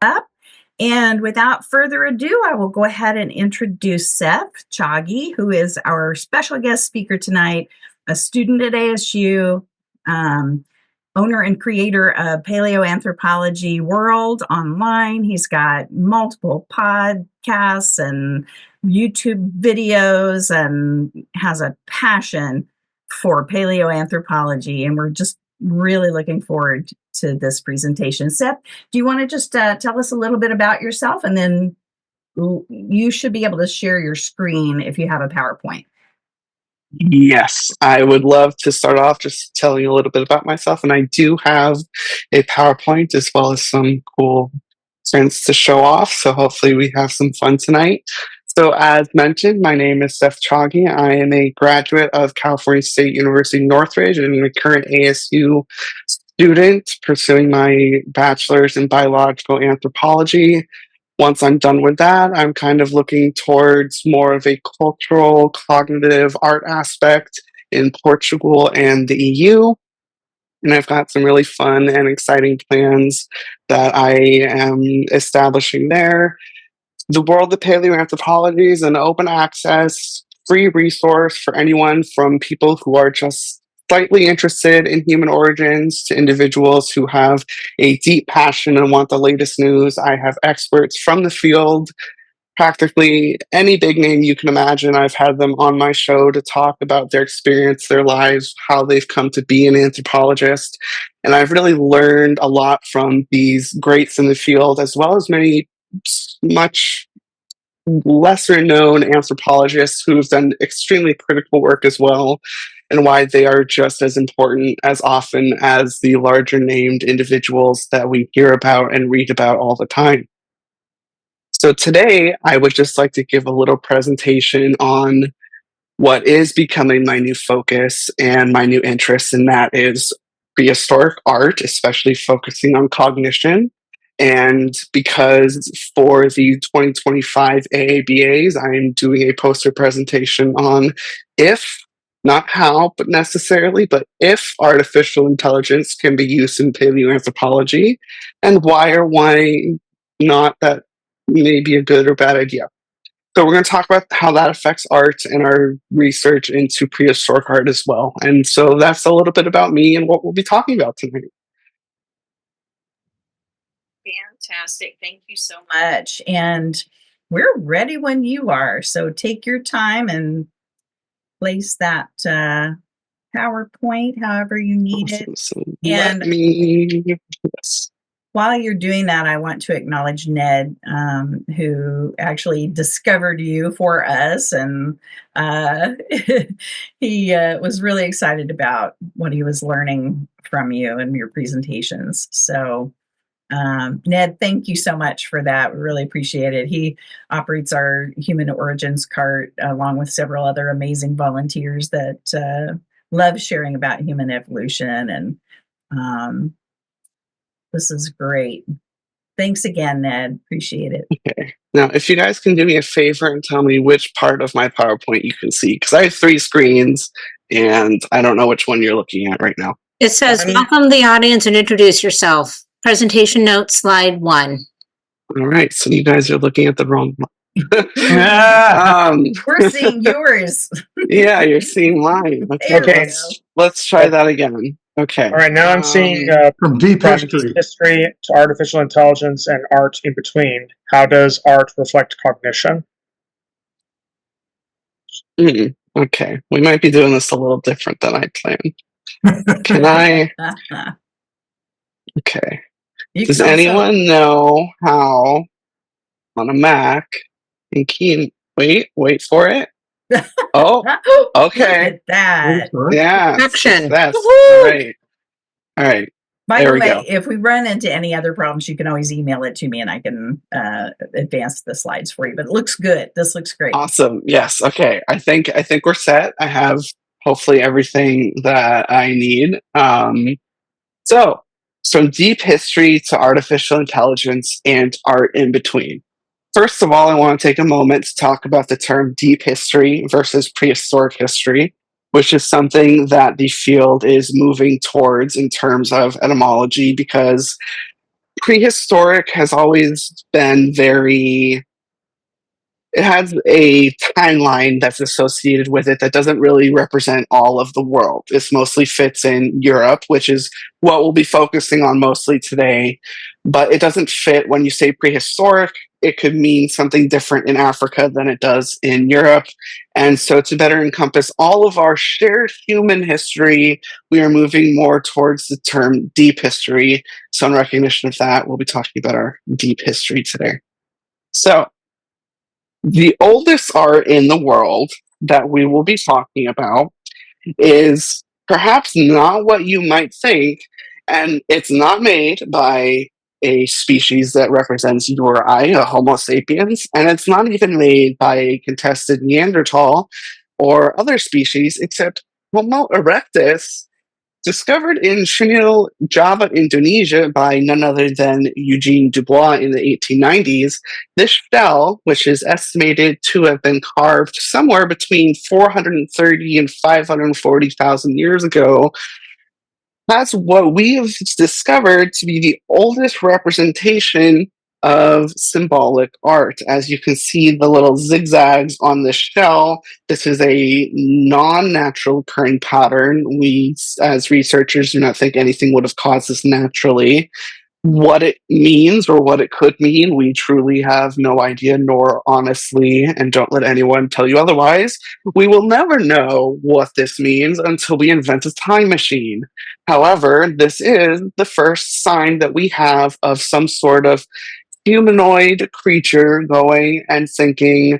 up. And without further ado, I will go ahead and introduce Seth Chagi, who is our special guest speaker tonight, a student at ASU, owner and creator of Paleoanthropology World online. He's got multiple podcasts and YouTube videos and has a passion for paleoanthropology. And we're just really looking forward to this presentation. Seth, do you want to just tell us a little bit about yourself, and then you should be able to share your screen if you have a PowerPoint. Yes, I would love to start off just telling you a little bit about myself, and I do have a PowerPoint as well as some cool prints to show off, so hopefully we have some fun tonight. So as mentioned, my name is Seth Chagi. I am a graduate of California State University Northridge and a current ASU student pursuing my bachelor's in biological anthropology. Once I'm done with that, I'm kind of looking towards more of a cultural, cognitive art aspect in Portugal and the EU. And I've got some really fun and exciting plans that I am establishing there. The World of Paleoanthropology is an open access, free resource for anyone from people who are just slightly interested in human origins to individuals who have a deep passion and want the latest news. I have experts from the field, practically any big name you can imagine. I've had them on my show to talk about their experience, their lives, how they've come to be an anthropologist. And I've really learned a lot from these greats in the field, as well as many much lesser known anthropologists who've done extremely critical work as well, and why they are just as important as often as the larger named individuals that we hear about and read about all the time. So today, I would just like to give a little presentation on what is becoming my new focus and my new interest, and that is prehistoric art, especially focusing on cognition. And because for the 2025 AABAs, I'm doing a poster presentation on if, not how, but necessarily, but if artificial intelligence can be used in paleoanthropology, and why or why not that may be a good or bad idea. So we're going to talk about how that affects art and our research into prehistoric art as well. And so that's a little bit about me and what we'll be talking about tonight. Fantastic. Thank you so much. And we're ready when you are. So take your time and place that PowerPoint however you need it. So And let me, yes. While you're doing that, I want to acknowledge Ned, who actually discovered you for us. And he was really excited about what he was learning from you and your presentations. So Ned, thank you so much for that. We really appreciate it. He operates our Human Origins cart along with several other amazing volunteers that love sharing about human evolution. And this is great. Thanks again, Ned. Appreciate it. Okay. Now, if you guys can do me a favor and tell me which part of my PowerPoint you can see, because I have 3 screens and I don't know which one you're looking at right now. It says, welcome the audience and introduce yourself. Presentation notes, slide 1. All right, so you guys are looking at the wrong one. We're seeing yours. Yeah, you're seeing mine. Okay, let's try that again. Okay. All right, now I'm seeing from deep history to artificial intelligence and art in between. How does art reflect cognition? Okay, we might be doing this a little different than I planned. Can I? Okay. Does anyone know how on a Mac and key? Wait for it. Oh, okay. Look at that. Yeah. Action. That's right. All right. By the way, if we run into any other problems, you can always email it to me and I can advance the slides for you. But it looks good. This looks great. Awesome. Yes. Okay. I think we're set. I have hopefully everything that I need. So from deep history to artificial intelligence and art in between. First of all, I want to take a moment to talk about the term deep history versus prehistoric history, which is something that the field is moving towards in terms of etymology, because prehistoric has always been very, it has a timeline that's associated with it that doesn't really represent all of the world. It mostly fits in Europe, which is what we'll be focusing on mostly today. But it doesn't fit when you say prehistoric. It could mean something different in Africa than it does in Europe. And so, to better encompass all of our shared human history, we are moving more towards the term deep history. So, in recognition of that, we'll be talking about our deep history today. So, the oldest art in the world that we will be talking about is perhaps not what you might think, and it's not made by a species that represents you or I, a Homo sapiens, and it's not even made by a contested Neanderthal or other species, except Homo erectus, discovered in Chinil, Java, Indonesia by none other than Eugene Dubois in the 1890s. This shell, which is estimated to have been carved somewhere between 430 and 540,000 years ago, has what we have discovered to be the oldest representation of symbolic art. As you can see, the little zigzags on the shell, this is a non-natural occurring pattern. We, as researchers, do not think anything would have caused this naturally. What it means or what it could mean, we truly have no idea, nor honestly, and don't let anyone tell you otherwise. We will never know what this means until we invent a time machine. However, this is the first sign that we have of some sort of humanoid creature going and thinking,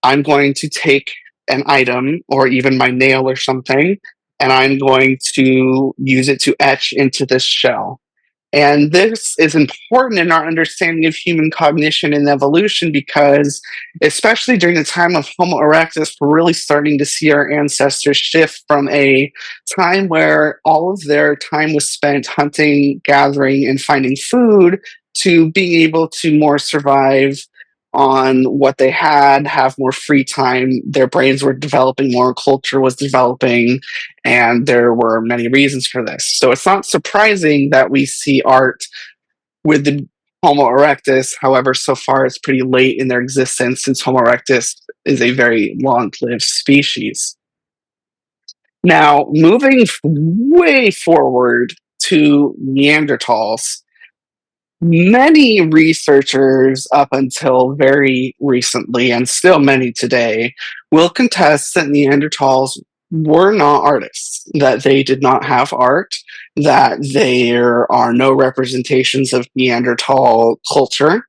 I'm going to take an item or even my nail or something, and I'm going to use it to etch into this shell. And this is important in our understanding of human cognition and evolution because, especially during the time of Homo erectus, we're really starting to see our ancestors shift from a time where all of their time was spent hunting, gathering, and finding food to being able to more survive on what they had, have more free time. Their brains were developing more, culture was developing, and there were many reasons for this. So it's not surprising that we see art with the Homo erectus. However, so far it's pretty late in their existence since Homo erectus is a very long-lived species. Now, moving way forward to Neanderthals, many researchers up until very recently, and still many today, will contest that Neanderthals were not artists, that they did not have art, that there are no representations of Neanderthal culture.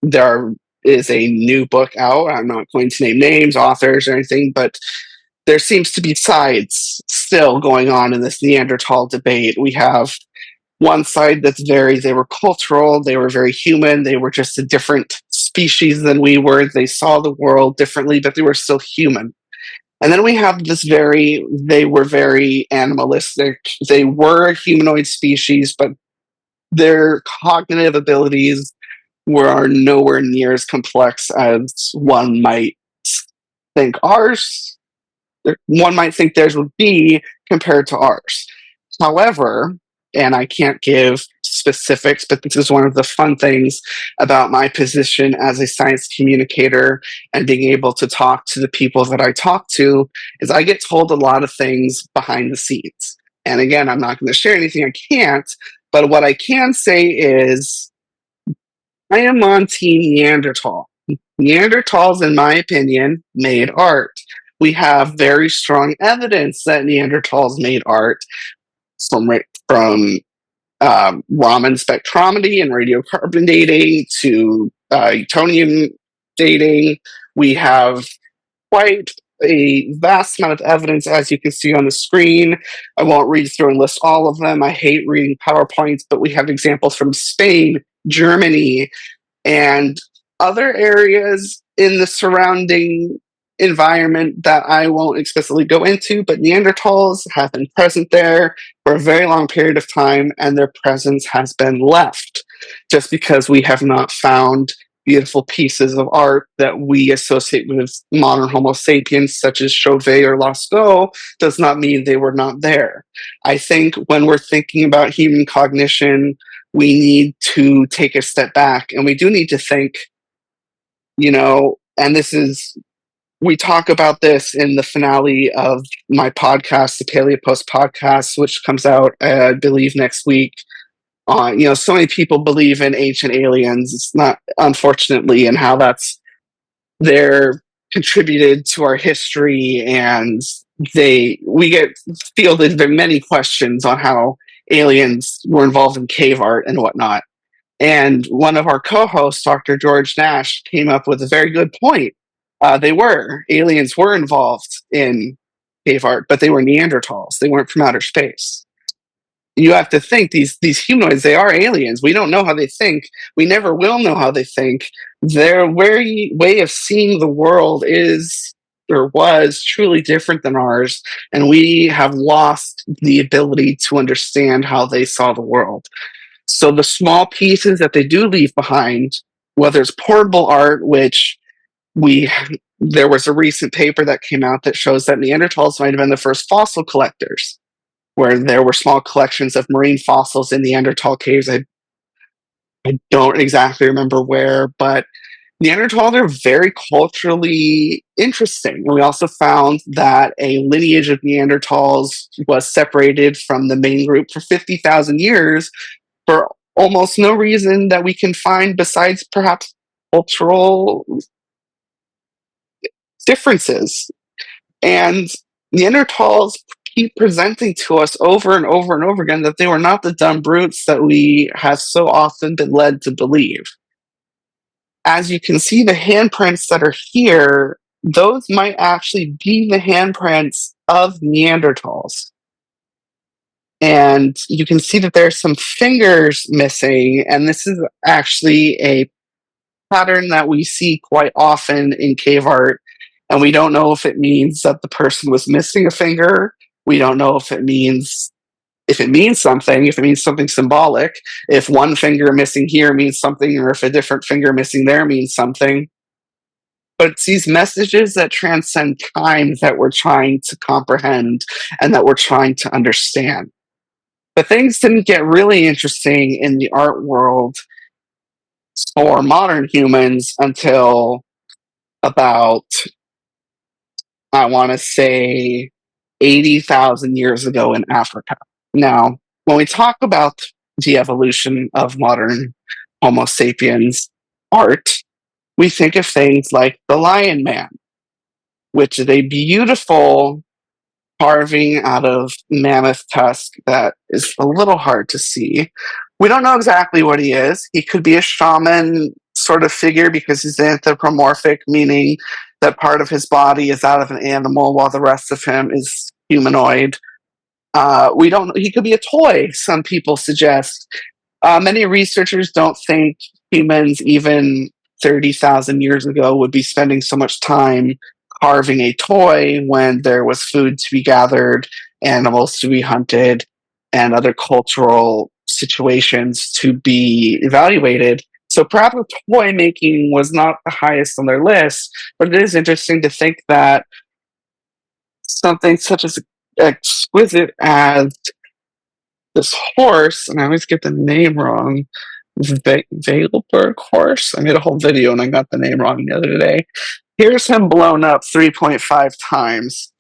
There is a new book out. I'm not going to name names, authors, or anything, but there seems to be sides still going on in this Neanderthal debate. We have one side that's they were cultural, they were very human, they were just a different species than we were, they saw the world differently, but they were still human. And then we have they were very animalistic, they were a humanoid species, but their cognitive abilities were nowhere near as complex as one might think theirs would be compared to ours. However, and I can't give specifics, but this is one of the fun things about my position as a science communicator and being able to talk to the people that I talk to, is I get told a lot of things behind the scenes. And again, I'm not going to share anything I can't, but what I can say is I am on Team Neanderthal. Neanderthals, in my opinion, made art. We have very strong evidence that Neanderthals made art from Raman spectrometry and radiocarbon dating to Newtonian dating. We have quite a vast amount of evidence, as you can see on the screen. I won't read through and list all of them. I hate reading PowerPoints, but we have examples from Spain, Germany, and other areas in the surrounding environment that I won't explicitly go into, but Neanderthals have been present there for a very long period of time, and their presence has been left just because we have not found beautiful pieces of art that we associate with modern Homo sapiens, such as Chauvet or Lascaux, does not mean they were not there. I think when we're thinking about human cognition, we need to take a step back, and we do need to think, and this is, we talk about this in the finale of my podcast, the Paleo Post podcast, which comes out, I believe, next week. So many people believe in ancient aliens. It's not, unfortunately, and how they're contributed to our history, and we get fielded many questions on how aliens were involved in cave art and whatnot. And one of our co-hosts, Dr. George Nash, came up with a very good point. Aliens were involved in cave art, but they were Neanderthals. They weren't from outer space. You have to think, these humanoids, they are aliens. We don't know how they think. We never will know how they think. Their way of seeing the world is, or was, truly different than ours, and we have lost the ability to understand how they saw the world. So the small pieces that they do leave behind, whether it's portable art, which there was a recent paper that came out that shows that Neanderthals might have been the first fossil collectors, where there were small collections of marine fossils in Neanderthal caves. I don't exactly remember where, but Neanderthals are very culturally interesting. And we also found that a lineage of Neanderthals was separated from the main group for 50,000 years for almost no reason that we can find besides perhaps cultural differences. And Neanderthals keep presenting to us over and over and over again that they were not the dumb brutes that we have so often been led to believe. As you can see, the handprints that are here, those might actually be the handprints of Neanderthals. And you can see that there's some fingers missing, and this is actually a pattern that we see quite often in cave art. And we don't know if it means that the person was missing a finger. We don't know if it means something, if it means something symbolic, if one finger missing here means something, or if a different finger missing there means something. But it's these messages that transcend time that we're trying to comprehend and that we're trying to understand. But things didn't get really interesting in the art world for modern humans until about, I want to say, 80,000 years ago in Africa. Now, when we talk about the evolution of modern Homo sapiens art, we think of things like the Lion Man, which is a beautiful carving out of mammoth tusk that is a little hard to see. We don't know exactly what he is. He could be a shaman sort of figure because he's anthropomorphic, meaning that part of his body is out of an animal while the rest of him is humanoid. We don't know. He could be a toy, some people suggest. Many researchers don't think humans, even 30,000 years ago, would be spending so much time carving a toy when there was food to be gathered, animals to be hunted, and other cultural situations to be evaluated. So perhaps toy making was not the highest on their list, but it is interesting to think that something such as exquisite as this horse, and I always get the name wrong, Veilberg horse. I made a whole video and I got the name wrong the other day. Here's him blown up 3.5 times.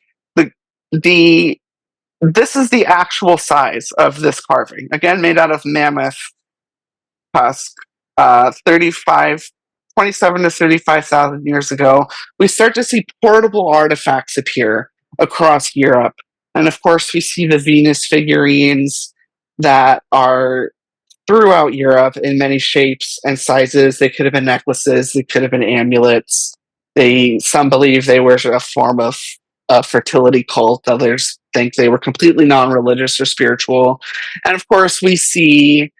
This is the actual size of this carving. Again, made out of mammoth tusk. 27 to 35,000 years ago, we start to see portable artifacts appear across Europe. And of course, we see the Venus figurines that are throughout Europe in many shapes and sizes. They could have been necklaces, they could have been amulets. Some believe they were a form of a fertility cult, others think they were completely non-religious or spiritual. And of course, we see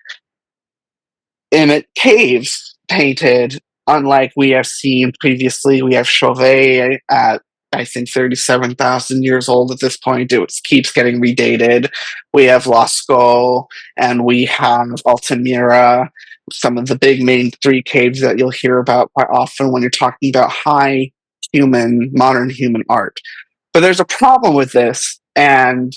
caves painted, unlike we have seen previously. We have Chauvet at, I think, 37,000 years old at this point. It keeps getting redated. We have Lascaux, and we have Altamira. some of the big main three caves that you'll hear about quite often when you're talking about high modern human art. But there's a problem with this, and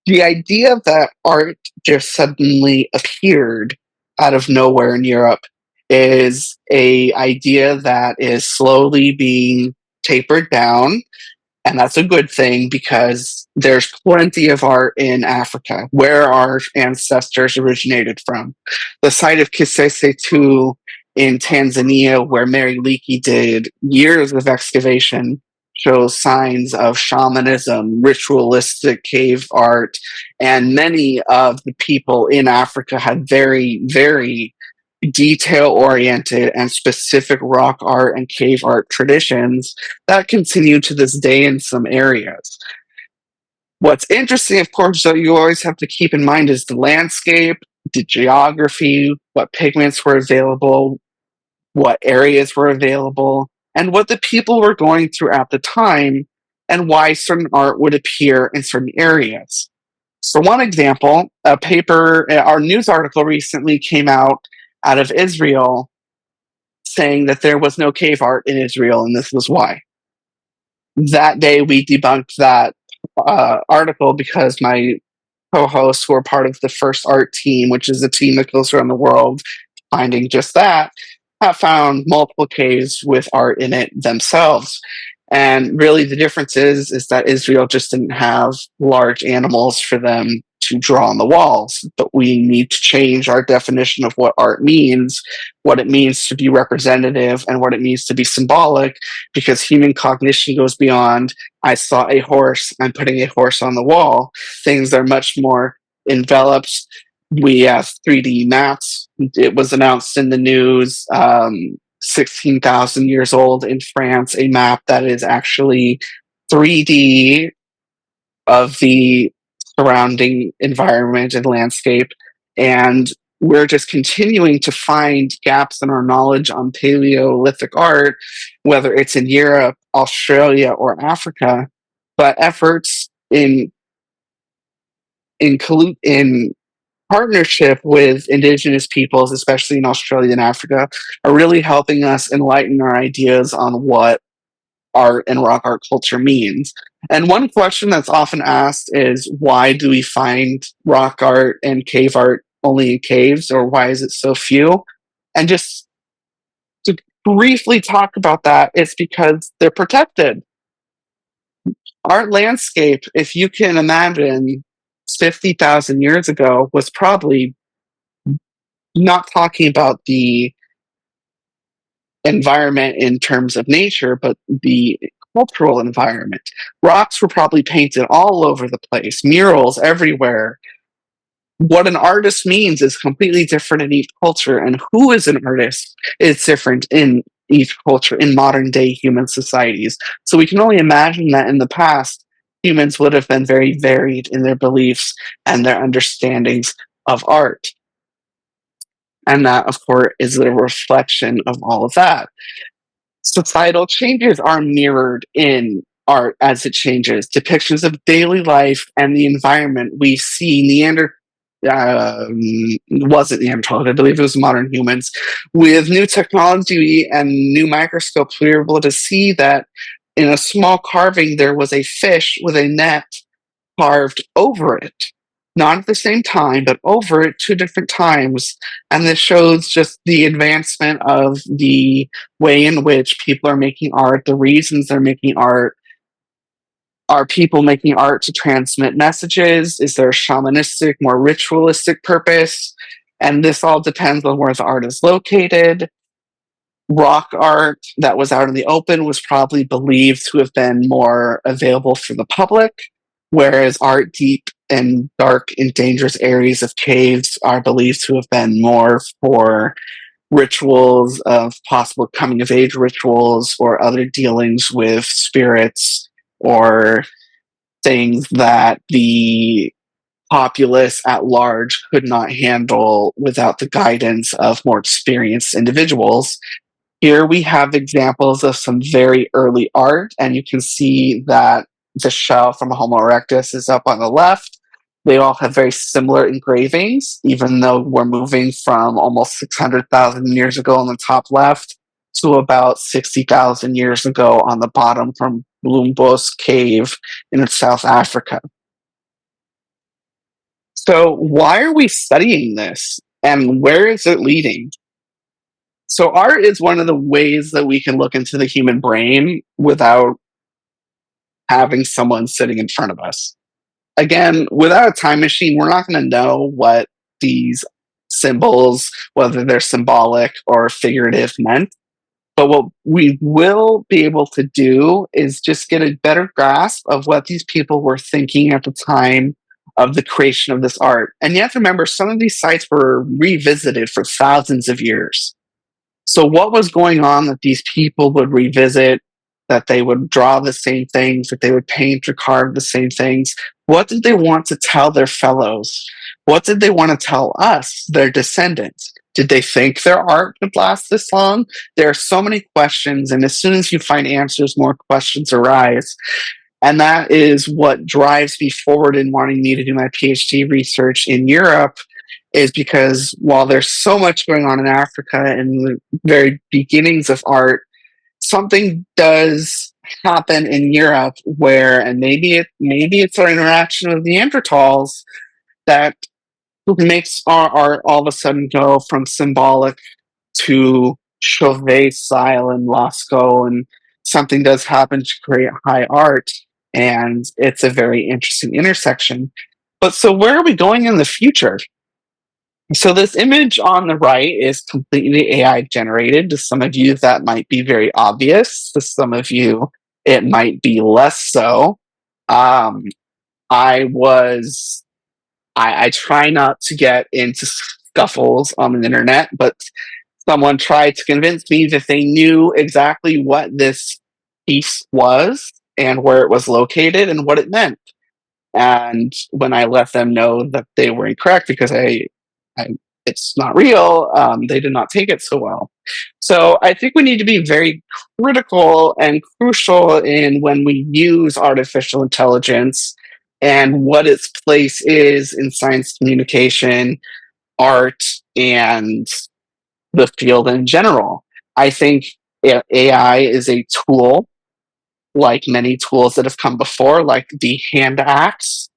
the idea that art just suddenly appeared out of nowhere in Europe is a idea that is slowly being tapered down, and that's a good thing because there's plenty of art in Africa, where our ancestors originated from. The site of Kisese II in Tanzania, where Mary Leakey did years of excavation, shows signs of shamanism, ritualistic cave art, and many of the people in Africa had very, very detail oriented and specific rock art and cave art traditions that continue to this day in some areas. What's interesting, of course, that you always have to keep in mind is the landscape, the geography, what pigments were available, what areas were available, and what the people were going through at the time, and why certain art would appear in certain areas. For one example, our news article recently came out of Israel saying that there was no cave art in Israel, and this was why. That day, we debunked that article because my co-hosts, who are part of the First Art team, which is a team that goes around the world finding just that, have found multiple caves with art in it themselves. And really, the difference is that Israel just didn't have large animals for them to draw on the walls. But we need to change our definition of what art means, what it means to be representative, and what it means to be symbolic, because human cognition goes beyond, I saw a horse, I'm putting a horse on the wall. Things are much more enveloped. We have 3D maps. It was announced in the news 16,000 years old in France, a map that is actually 3D of the surrounding environment and landscape. And we're just continuing to find gaps in our knowledge on Paleolithic art, whether it's in Europe, Australia, or Africa. But efforts in partnership with indigenous peoples, especially in Australia and Africa, are really helping us enlighten our ideas on what art and rock art culture means. And one question that's often asked is, why do we find rock art and cave art only in caves, or why is it so few? And just to briefly talk about that, it's because they're protected. Our landscape, if you can imagine, 50,000 years ago was probably not talking about the environment in terms of nature, but the cultural environment. Rocks were probably painted all over the place, murals everywhere. What an artist means is completely different in each culture, and who is an artist is different in each culture in modern day human societies. So we can only imagine that in the past, humans would have been very varied in their beliefs and their understandings of art. And that, of course, is a reflection of all of that. Societal changes are mirrored in art as it changes. Depictions of daily life and the environment. We see wasn't Neanderthals, I believe it was modern humans. With new technology and new microscopes, we were able to see that in a small carving there was a fish with a net carved over it. Not at the same time, but over it 2 different times. And this shows just the advancement of the way in which people are making art, the reasons they're making art. Are people making art to transmit messages? Is there a shamanistic, more ritualistic purpose? And this all depends on where the art is located. Rock art that was out in the open was probably believed to have been more available for the public, whereas art deep and dark and dangerous areas of caves are believed to have been more for rituals of possible coming of age rituals or other dealings with spirits or things that the populace at large could not handle without the guidance of more experienced individuals. Here we have examples of some very early art, and you can see that the shell from Homo erectus is up on the left, They all have very similar engravings, even though we're moving from almost 600,000 years ago on the top left to about 60,000 years ago on the bottom from Bloembos Cave in South Africa. So, why are we studying this and where is it leading? So, art is one of the ways that we can look into the human brain without having someone sitting in front of us. Again, without a time machine, we're not going to know what these symbols, whether they're symbolic or figurative, meant. But what we will be able to do is just get a better grasp of what these people were thinking at the time of the creation of this art. And you have to remember, some of these sites were revisited for thousands of years. So, what was going on that these people would revisit, that they would draw the same things, that they would paint or carve the same things? What did they want to tell their fellows? What did they want to tell us, their descendants? Did they think their art would last this long? There are so many questions, and as soon as you find answers, more questions arise. And that is what drives me forward in wanting me to do my PhD research in Europe, is because while there's so much going on in Africa and the very beginnings of art, something does happen in Europe where, and maybe it's our interaction with Neanderthals that makes our art all of a sudden go from symbolic to Chauvet style and Lascaux, and something does happen to create high art, and it's a very interesting intersection. But so where are we going in the future? So this image on the right is completely AI generated. To some of you, that might be very obvious. To some of you, it might be less so. Um, I try not to get into scuffles on the internet, but someone tried to convince me that they knew exactly what this piece was and where it was located and what it meant. And when I let them know that they were incorrect because I it's not real, they did not take it so well. So I think we need to be very critical and crucial in when we use artificial intelligence and what its place is in science communication, art, and the field in general. I think AI is a tool, like many tools that have come before, like the hand axe,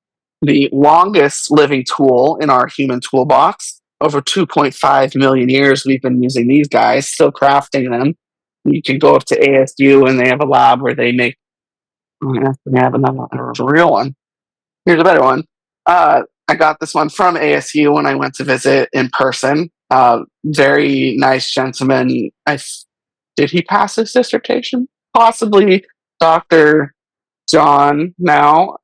the longest living tool in our human toolbox. Over 2.5 million years, we've been using these guys, still crafting them. You can go up to ASU and they have a lab where they make. They have another one, a real one. Here's a better one. I got this one from ASU when I went to visit in person. Very nice gentleman. Did he pass his dissertation? Possibly, Dr. John now.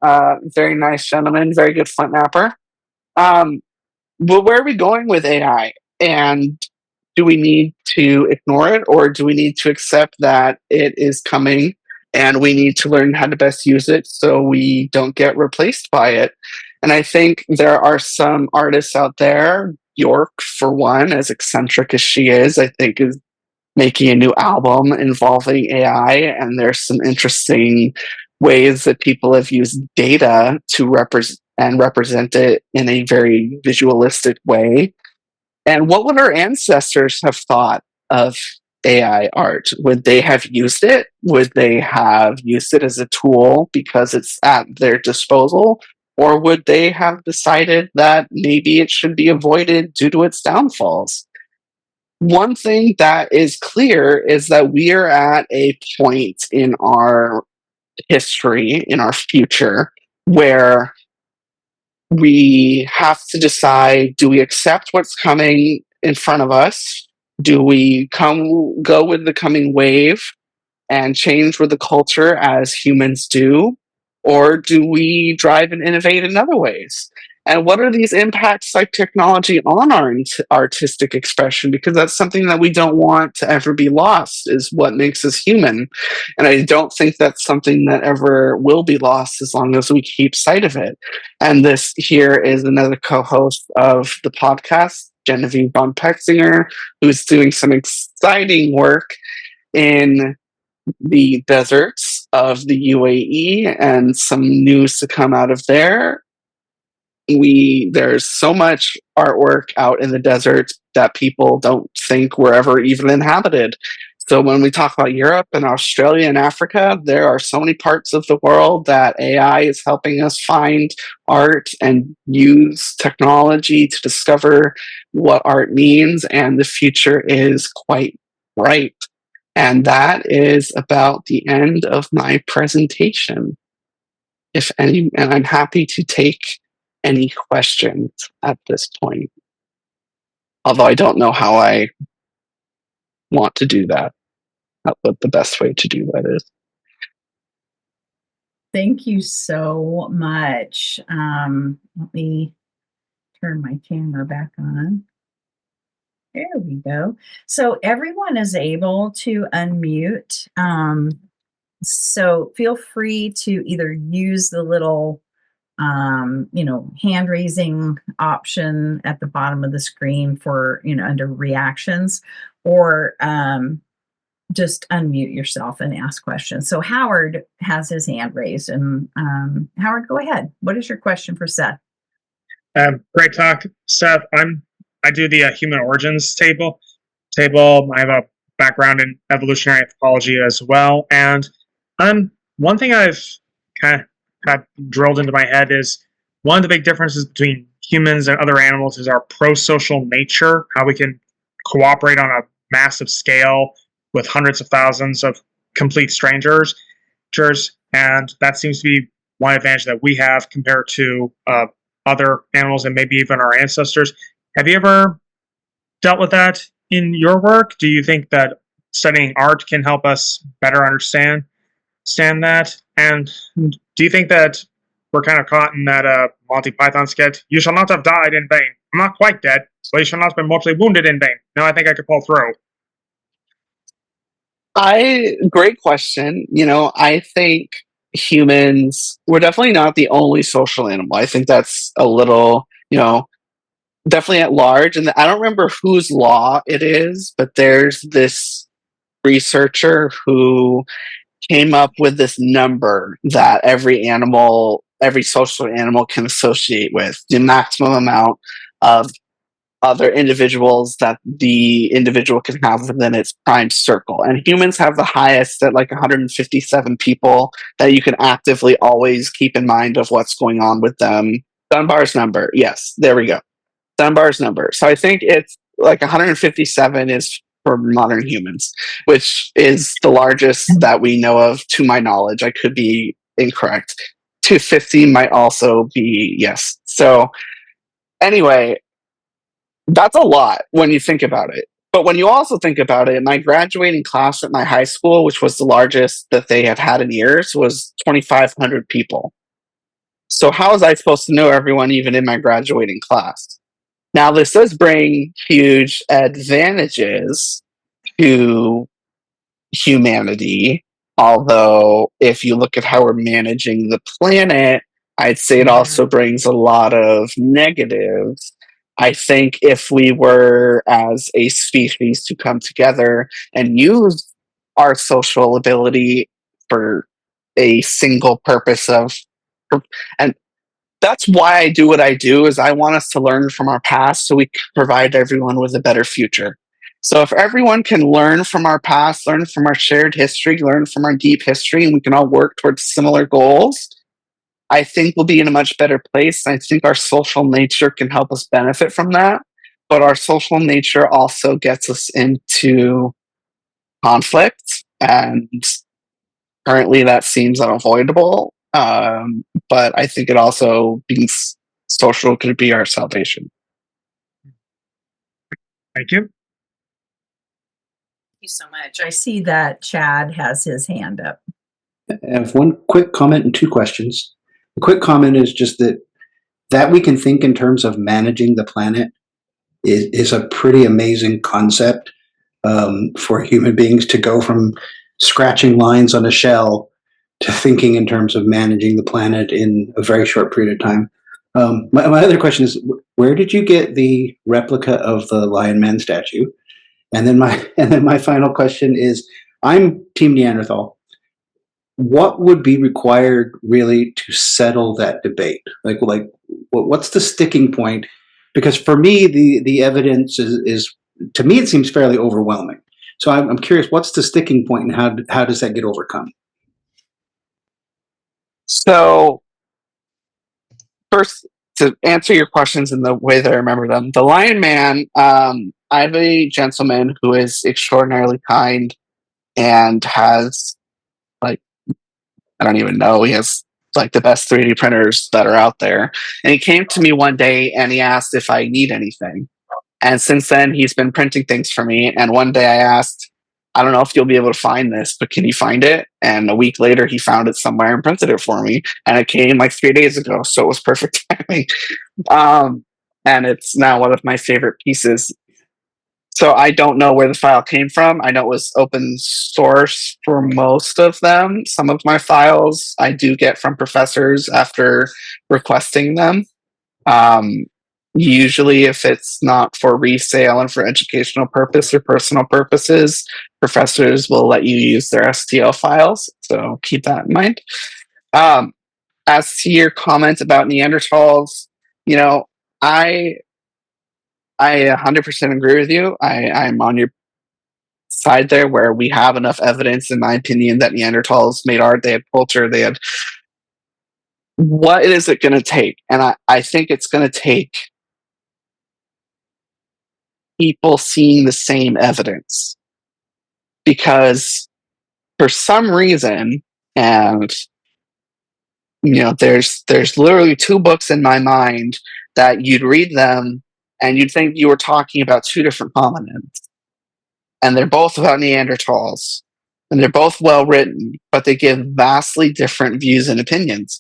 Very nice gentleman, very good front napper. But where are we going with AI? And do we need to ignore it, or do we need to accept that it is coming and we need to learn how to best use it so we don't get replaced by it? And I think there are some artists out there, York, for one, as eccentric as she is, I think is making a new album involving AI, and there's some interesting ways that people have used data to represent it in a very visualistic way. And what would our ancestors have thought of AI art? Would they have used it? Would they have used it as a tool because it's at their disposal? Or would they have decided that maybe it should be avoided due to its downfalls? One thing that is clear is that we are at a point in our history, in our future, where we have to decide, do we accept what's coming in front of us? Do we go with the coming wave and change with the culture as humans do? Or do we drive and innovate in other ways? And what are these impacts like technology on our artistic expression? Because that's something that we don't want to ever be lost, is what makes us human. And I don't think that's something that ever will be lost as long as we keep sight of it. And this here is another co-host of the podcast, Genevieve von Pexinger, who's doing some exciting work in the deserts of the UAE and some news to come out of there. there's so much artwork out in the desert that people don't think were ever even inhabited. So when we talk about Europe and Australia and Africa, there are so many parts of the world that AI is helping us find art and use technology to discover what art means, and the future is quite bright. And that is about the end of my presentation. If any, and I'm happy to take any questions at this point. Although I don't know how I want to do that, what the best way to do that is. Thank you so much. Let me turn my camera back on. There we go. So everyone is able to unmute. So feel free to either use the little, hand raising option at the bottom of the screen for, under reactions, or just unmute yourself and ask questions. So Howard has his hand raised, and Howard, go ahead. What is your question for Seth? Great talk, Seth. I do the human origins table. I have a background in evolutionary anthropology as well, and one thing I've kind of had drilled into my head is one of the big differences between humans and other animals is our pro-social nature, how we can cooperate on a massive scale with hundreds of thousands of complete strangers, and that seems to be one advantage that we have compared to other animals and maybe even our ancestors. Have you ever dealt with that in your work? Do you think that studying art can help us better understand that? And do you think that we're kind of caught in that Monty Python sketch? You shall not have died in vain. I'm not quite dead, but you shall not have been mortally wounded in vain. No, I think I could pull through. Great question. I think humans, we're definitely not the only social animal. I think that's a little, definitely at large. And I don't remember whose law it is, but there's this researcher who came up with this number that every social animal can associate with the maximum amount of other individuals that the individual can have within its prime circle. And humans have the highest at like 157 people that you can actively always keep in mind of what's going on with them. Dunbar's number. Yes, there we go. Dunbar's number. So I think it's like 157 is for modern humans, which is the largest that we know of to my knowledge. I could be incorrect. 250 might also be, yes. So anyway, that's a lot when you think about it. But when you also think about it, my graduating class at my high school, which was the largest that they had in years, was 2,500 people. So how was I supposed to know everyone even in my graduating class? Now, this does bring huge advantages to humanity, although if you look at how we're managing the planet, I'd say it also brings a lot of negatives. I think if we were, as a species, to come together and use our social ability for a single purpose and that's why I do what I do, is I want us to learn from our past so we can provide everyone with a better future. So if everyone can learn from our past, learn from our shared history, learn from our deep history, and we can all work towards similar goals, I think we'll be in a much better place. I think our social nature can help us benefit from that. But our social nature also gets us into conflict, and currently that seems unavoidable. But I think it also being social could be our salvation. Thank you. Thank you so much. I see that Chad has his hand up. I have one quick comment and two questions. The quick comment is just that we can think in terms of managing the planet is a pretty amazing concept for human beings to go from scratching lines on a shell to thinking in terms of managing the planet in a very short period of time. My other question is, where did you get the replica of the Lion Man statue? And then my final question is, I'm Team Neanderthal. what would be required really to settle that debate? Like what's the sticking point? Because for me, the evidence is to me it seems fairly overwhelming. So I'm curious, what's the sticking point, and how does that get overcome? So first, to answer your questions in the way that I remember them, the Lion Man, I have a gentleman who is extraordinarily kind and has, like, I don't even know, he has like the best 3D printers that are out there. And he came to me one day and he asked if I need anything. And since then, he's been printing things for me. And one day I asked, I don't know if you'll be able to find this, but can you find it? And a week later, he found it somewhere and printed it for me. And it came like 3 days ago. So it was perfect timing. And it's now one of my favorite pieces. So I don't know where the file came from. I know it was open source for most of them. Some of my files I do get from professors after requesting them. Usually, if it's not for resale and for educational purpose or personal purposes, professors will let you use their STL files. So keep that in mind. As to your comment about Neanderthals, you know, I 100% agree with you. I'm on your side there, where we have enough evidence, in my opinion, that Neanderthals made art, they had culture, they had. What is it going to take? And I think it's going to take people seeing the same evidence, because for some reason, and there's literally two books in my mind that you'd read them and you'd think you were talking about two different hominins, and they're both about Neanderthals, and they're both well written, but they give vastly different views and opinions.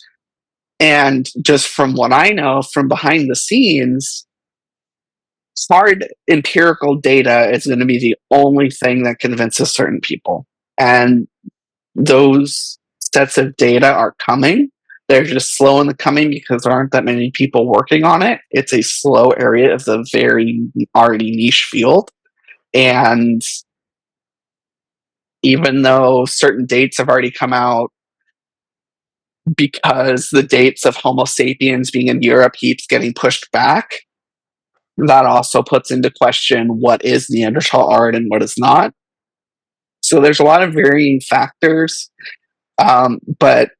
And just from what I know from behind the scenes, hard empirical data is going to be the only thing that convinces certain people. And those sets of data are coming. They're just slow in the coming because there aren't that many people working on it. It's a slow area of the very already niche field. And even though certain dates have already come out, because the dates of Homo sapiens being in Europe keeps getting pushed back, that also puts into question what is Neanderthal art and what is not. So there's a lot of varying factors, but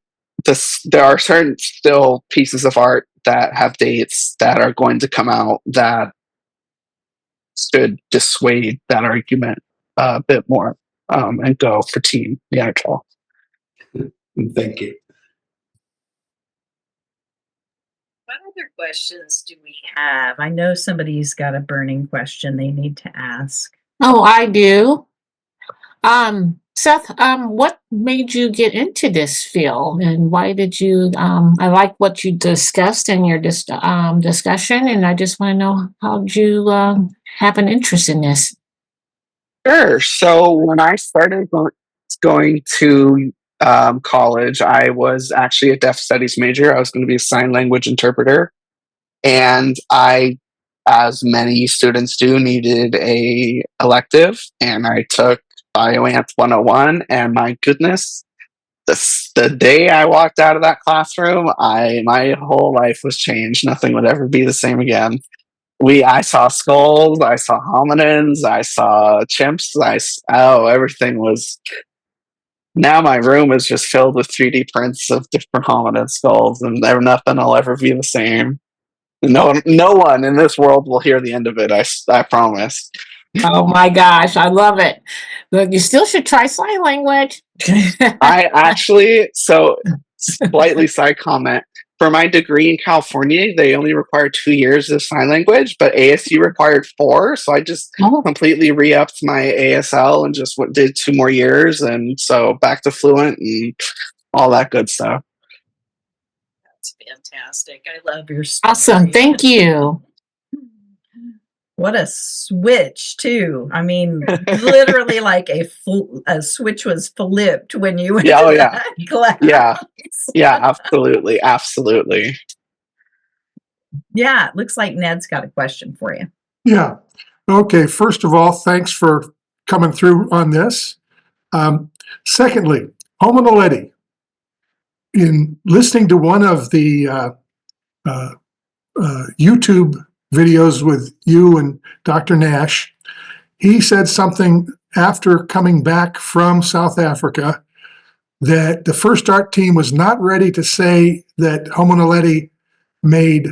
there are certain still pieces of art that have dates that are going to come out that should dissuade that argument a bit more, and go for Team Neanderthal. Thank you. What other questions do we have? I know somebody's got a burning question they need to ask. Oh, I do. Seth, what made you get into this field, and why did you? I like what you discussed in your discussion, and I just want to know how did you have an interest in this? Sure. So when I started going to college, I was actually a deaf studies major. I was going to be a sign language interpreter. And I, as many students do, needed a elective. And I took Bioanth 101. And my goodness, the day I walked out of that classroom, my whole life was changed. Nothing would ever be the same again. I saw skulls, I saw hominins, I saw chimps, everything was. Now my room is just filled with 3D prints of different hominid skulls, and nothing will ever be the same. No one in this world will hear the end of it. I promise. Oh my gosh, I love it. But you still should try sign language. I actually, so slightly side comment. For my degree in California, they only require 2 years of sign language, but ASU required 4. So I just completely re-upped my ASL and just did 2 more years. And so back to fluent and all that good stuff. That's fantastic. I love your story. Awesome. Thank you. What a switch, too. I mean, literally like a switch was flipped when you went to that class. Yeah, absolutely. Absolutely. Yeah, it looks like Ned's got a question for you. Yeah. Okay. First of all, thanks for coming through on this. Secondly, hominoleti. in listening to one of the YouTube videos with you and Dr. Nash, he said something after coming back from South Africa that the first art team was not ready to say that Homo naledi made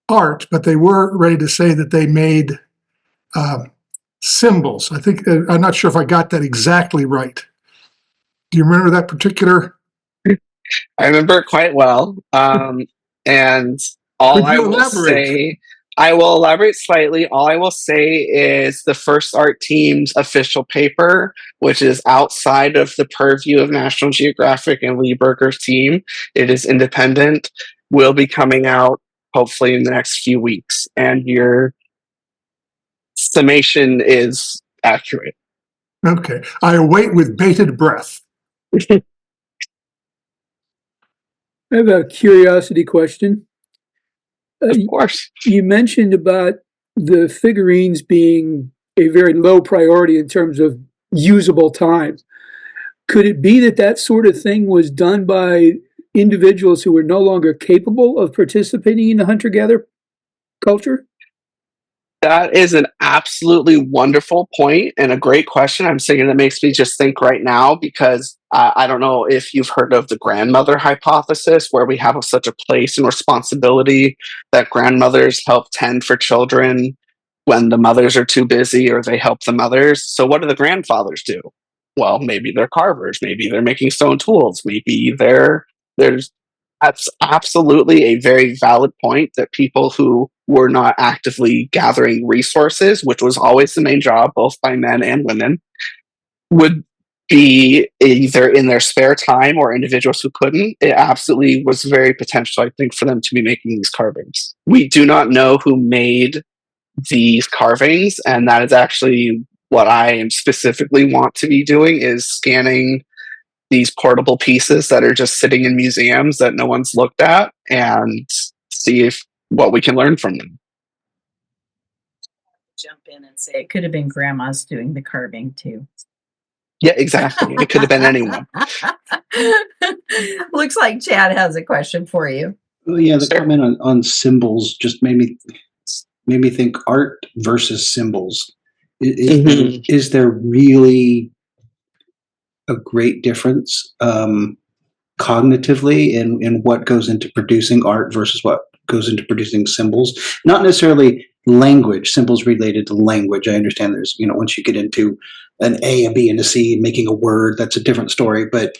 art, but they were ready to say that they made symbols. I think, I'm not sure if I got that exactly right. Do you remember that particular? I remember it quite well. And all Could I you will elaborate? say, I will elaborate slightly. All I will say is the first art team's official paper, which is outside of the purview of National Geographic and Lee Berger's team. It is independent, will be coming out hopefully in the next few weeks. And your summation is accurate. Okay. I await with bated breath. I have a curiosity question. Of course. You mentioned about the figurines being a very low priority in terms of usable time. Could it be that that sort of thing was done by individuals who were no longer capable of participating in the hunter-gatherer culture? That is an absolutely wonderful point and a great question. I'm saying that makes me just think right now because I don't know if you've heard of the grandmother hypothesis, where we have such a place and responsibility that grandmothers help tend for children when the mothers are too busy or they help the mothers. So, what do the grandfathers do? Well, maybe they're carvers, maybe they're making stone tools, maybe there's that's absolutely a very valid point that people who were not actively gathering resources, which was always the main job, both by men and women, would be either in their spare time or individuals who couldn't. It absolutely was very potential, I think, for them to be making these carvings. We do not know who made these carvings, and that is actually what I am specifically want to be doing is scanning these portable pieces that are just sitting in museums that no one's looked at and see if what we can learn from them. Jump in and say it could have been grandma's doing the carving too. Yeah, exactly. It could have been anyone. Looks like Chad has a question for you. Well, yeah, the Sure. comment on symbols just made me think art versus symbols. Is there really a great difference cognitively in what goes into producing art versus what goes into producing symbols? Not necessarily language, symbols related to language. I understand there's, once you get into an A, a B, and a C, making a word, that's a different story. But,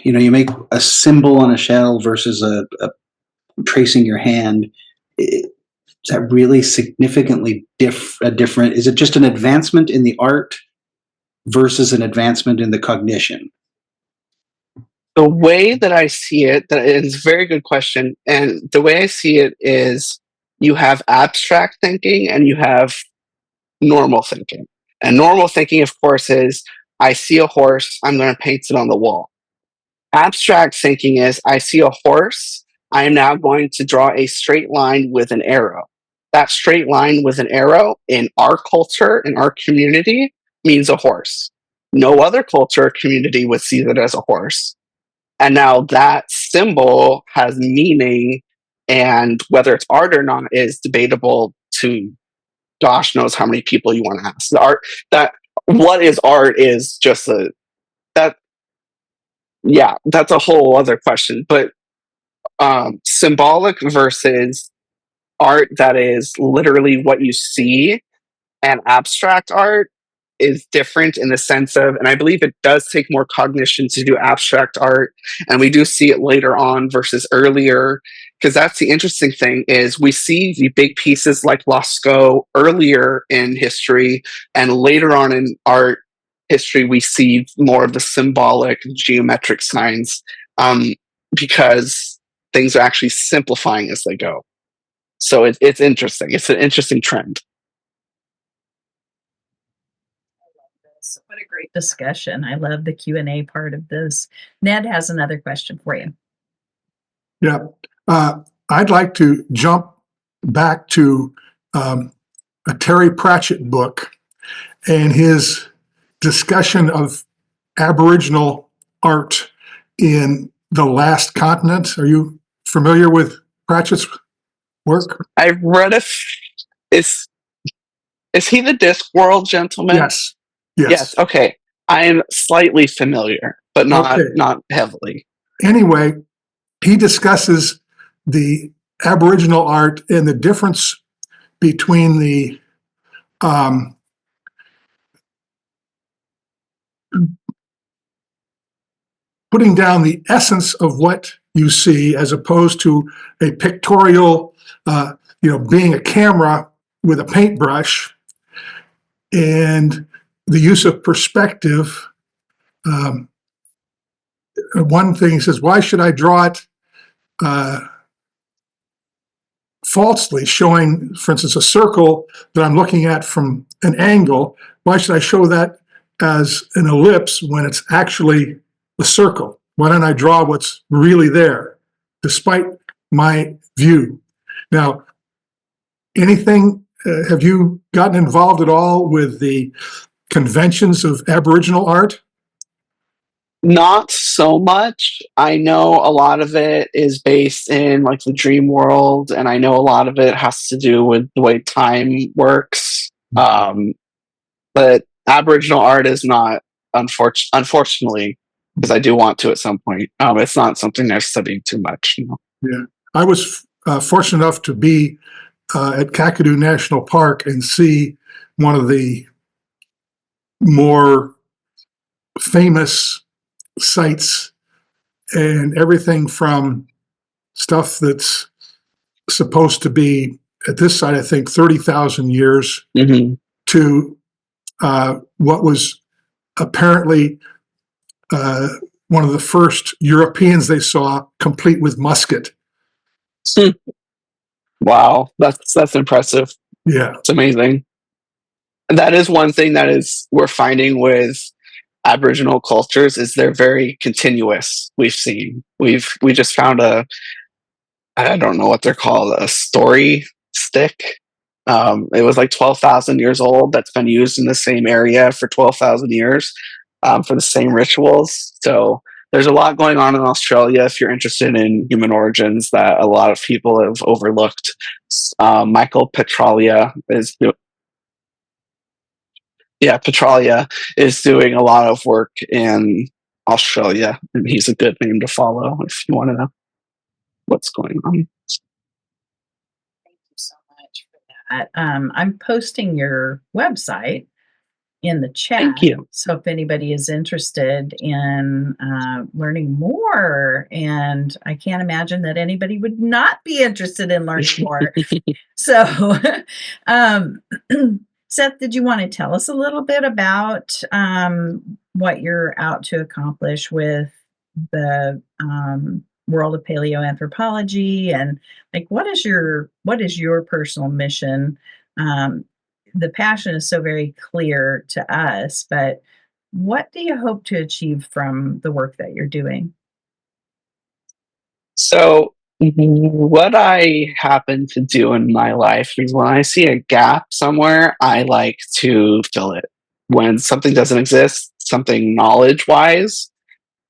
you make a symbol on a shell versus a tracing your hand. Is that really significantly different? Is it just an advancement in the art versus an advancement in the cognition? The way that I see it, that is a very good question. And the way I see it is you have abstract thinking and you have normal thinking. And normal thinking, of course, is I see a horse, I'm going to paint it on the wall. Abstract thinking is I see a horse, I am now going to draw a straight line with an arrow. That straight line with an arrow in our culture, in our community, means a horse. No other culture or community would see that as a horse. And now that symbol has meaning, and whether it's art or not is debatable to gosh knows how many people you want to ask. The art that what is art is just that's a whole other question. But symbolic versus art that is literally what you see, and abstract art is different in the sense of, and I believe it does take more cognition to do abstract art, and we do see it later on versus earlier, because that's the interesting thing is we see the big pieces like Lascaux earlier in history, and later on in art history we see more of the symbolic geometric signs, because things are actually simplifying as they go. So it's interesting. It's an interesting trend. What a great discussion. I love the Q&A part of this. Ned has another question for you. Yeah. I'd like to jump back to a Terry Pratchett book and his discussion of Aboriginal art in The Last Continent. Are you familiar with Pratchett's work? I've read is he the Discworld gentleman? Yes. Yes. Yes. Okay. I'm slightly familiar, but not Okay. not heavily. Anyway, he discusses the Aboriginal art and the difference between the putting down the essence of what you see as opposed to a pictorial, being a camera with a paintbrush, and the use of perspective. One thing he says, why should I draw it falsely, showing, for instance, a circle that I'm looking at from an angle? Why should I show that as an ellipse when it's actually a circle? Why don't I draw what's really there, despite my view? Now, have you gotten involved at all with the conventions of Aboriginal art? Not so much. I know a lot of it is based in like the dream world, and I know a lot of it has to do with the way time works. But Aboriginal art is not, unfortunately, because I do want to at some point. It's not something I've studied too much. Yeah, I was fortunate enough to be at Kakadu National Park and see one of the more famous sites, and everything from stuff that's supposed to be at this site, I think 30,000 years, Mm-hmm. to what was apparently one of the first Europeans they saw, complete with musket. Wow, that's impressive. Yeah, It's amazing. And that is one thing we're finding with Aboriginal cultures is they're very continuous. We just found I don't know what they're called, a story stick. It was like 12,000 years old. That's been used in the same area for 12,000 years for the same rituals. So there's a lot going on in Australia if you're interested in human origins that a lot of people have overlooked. Michael Petralia Petralia is doing a lot of work in Australia, and he's a good name to follow if you want to know what's going on. Thank you so much for that. I'm posting your website in the chat. Thank you. So if anybody is interested in learning more, and I can't imagine that anybody would not be interested in learning more. So, Seth, did you want to tell us a little bit about what you're out to accomplish with the world of paleoanthropology, and like what is your personal mission? The passion is so very clear to us, but what do you hope to achieve from the work that you're doing? So, what I happen to do in my life is when I see a gap somewhere, I like to fill it. When something doesn't exist, something knowledge wise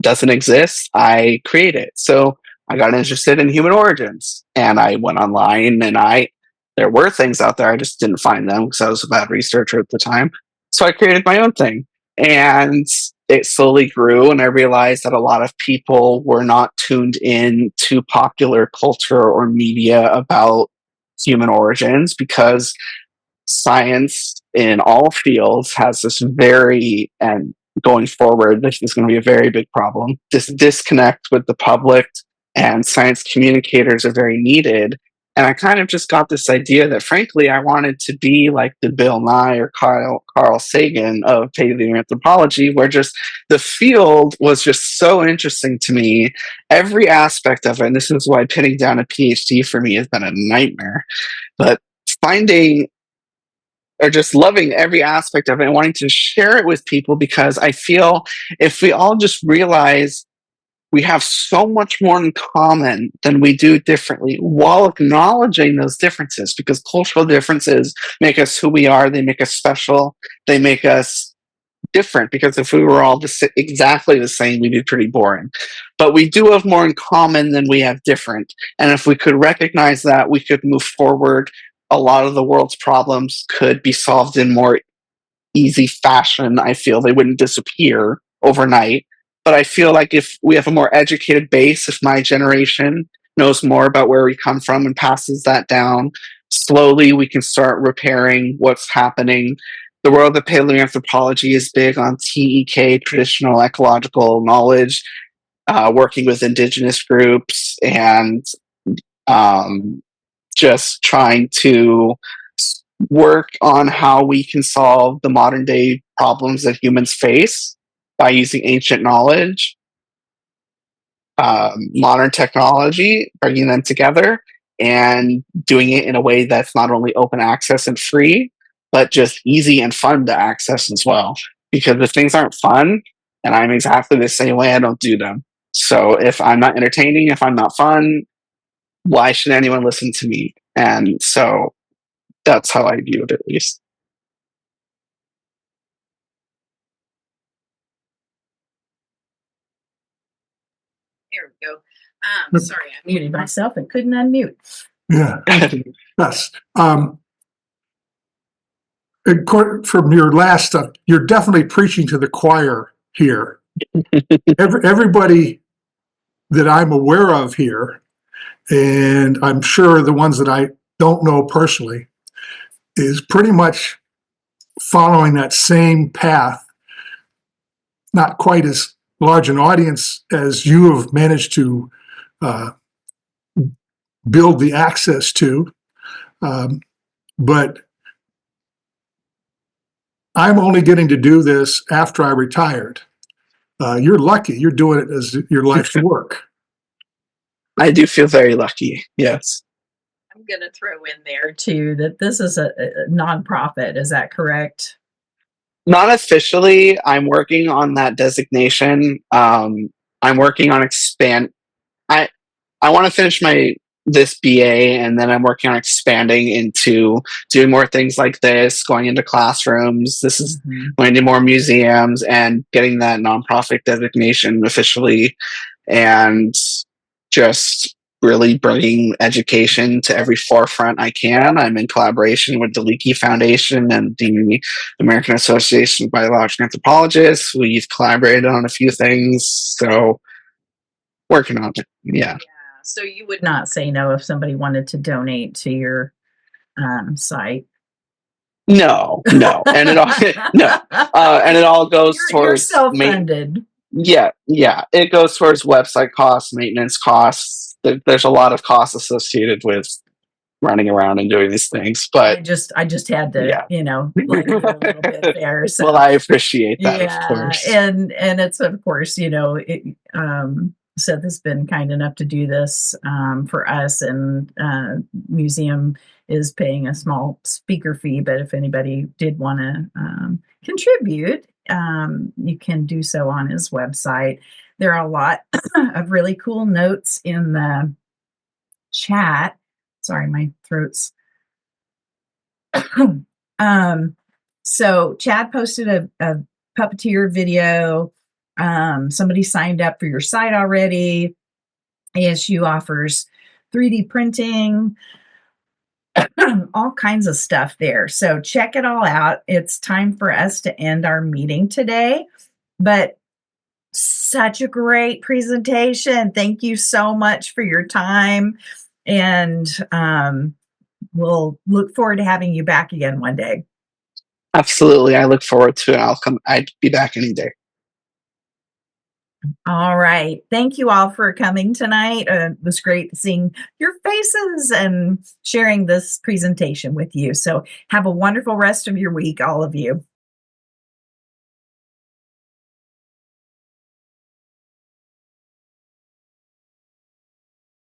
doesn't exist, I create it. So, I got interested in human origins and I went online and there were things out there, I just didn't find them because I was a bad researcher at the time. So, I created my own thing. And it slowly grew, and I realized that a lot of people were not tuned in to popular culture or media about human origins because science in all fields has this and going forward, this is going to be a very big problem. This disconnect with the public, and science communicators are very needed. And I kind of just got this idea that, frankly, I wanted to be like the Bill Nye or Carl Sagan of paleoanthropology, where just the field was just so interesting to me. Every aspect of it, and this is why pinning down a PhD for me has been a nightmare. But finding or just loving every aspect of it and wanting to share it with people, because I feel if we all just realize we have so much more in common than we do differently, while acknowledging those differences, because cultural differences make us who we are. They make us special. They make us different, because if we were all exactly the same, we'd be pretty boring. but we do have more in common than we have different. And if we could recognize that, we could move forward. A lot of the world's problems could be solved in more easy fashion. I feel they wouldn't disappear overnight. But I feel like if we have a more educated base, if my generation knows more about where we come from and passes that down, slowly we can start repairing what's happening. The world of paleoanthropology is big on TEK, traditional ecological knowledge, working with indigenous groups, and just trying to work on how we can solve the modern day problems that humans face by using ancient knowledge, modern technology, bringing them together and doing it in a way that's not only open access and free, but just easy and fun to access as well. Because if things aren't fun, and I'm exactly the same way, I don't do them. So if I'm not entertaining, if I'm not fun, why should anyone listen to me? And so that's how I view it, at least. There we go. Sorry, I muted myself and couldn't unmute. Yeah. Yes. From your last stuff, you're definitely preaching to the choir here. Everybody that I'm aware of here, and I'm sure the ones that I don't know personally, is pretty much following that same path. Not quite as large an audience as you have managed to build the access to, but I'm only getting to do this after I retired. You're lucky. You're doing it as your life's work. I do feel very lucky. Yes. I'm going to throw in there too that this is a nonprofit. Is that correct? Not officially. I'm working on that designation. I'm working on I want to finish this BA, and then I'm working on expanding into doing more things like this, going into classrooms. This is going to more museums and getting that nonprofit designation officially, and just really bringing education to every forefront I can. I'm in collaboration with the Leakey Foundation and the American Association of Biological Anthropologists. We've collaborated on a few things, so working on it. Yeah. So you would not say no if somebody wanted to donate to your site? No, and it all and it all goes towards you're self-funded. Yeah, it goes towards website costs, maintenance costs. There's a lot of costs associated with running around and doing these things, but I just had to, like you a little bit there. So. Well, I appreciate that, of course, and it's of course, Seth has been kind enough to do this for us, and museum is paying a small speaker fee. But if anybody did want to contribute, you can do so on his website. There are a lot of really cool notes in the chat. Sorry, my throat's. So Chad posted a puppeteer video. Somebody signed up for your site already. ASU offers 3D printing, all kinds of stuff there. So check it all out. It's time for us to end our meeting today, but such a great presentation. Thank you so much for your time. And we'll look forward to having you back again one day. Absolutely. I look forward to it. I'd be back any day. All right. Thank you all for coming tonight. It was great seeing your faces and sharing this presentation with you. So have a wonderful rest of your week, all of you.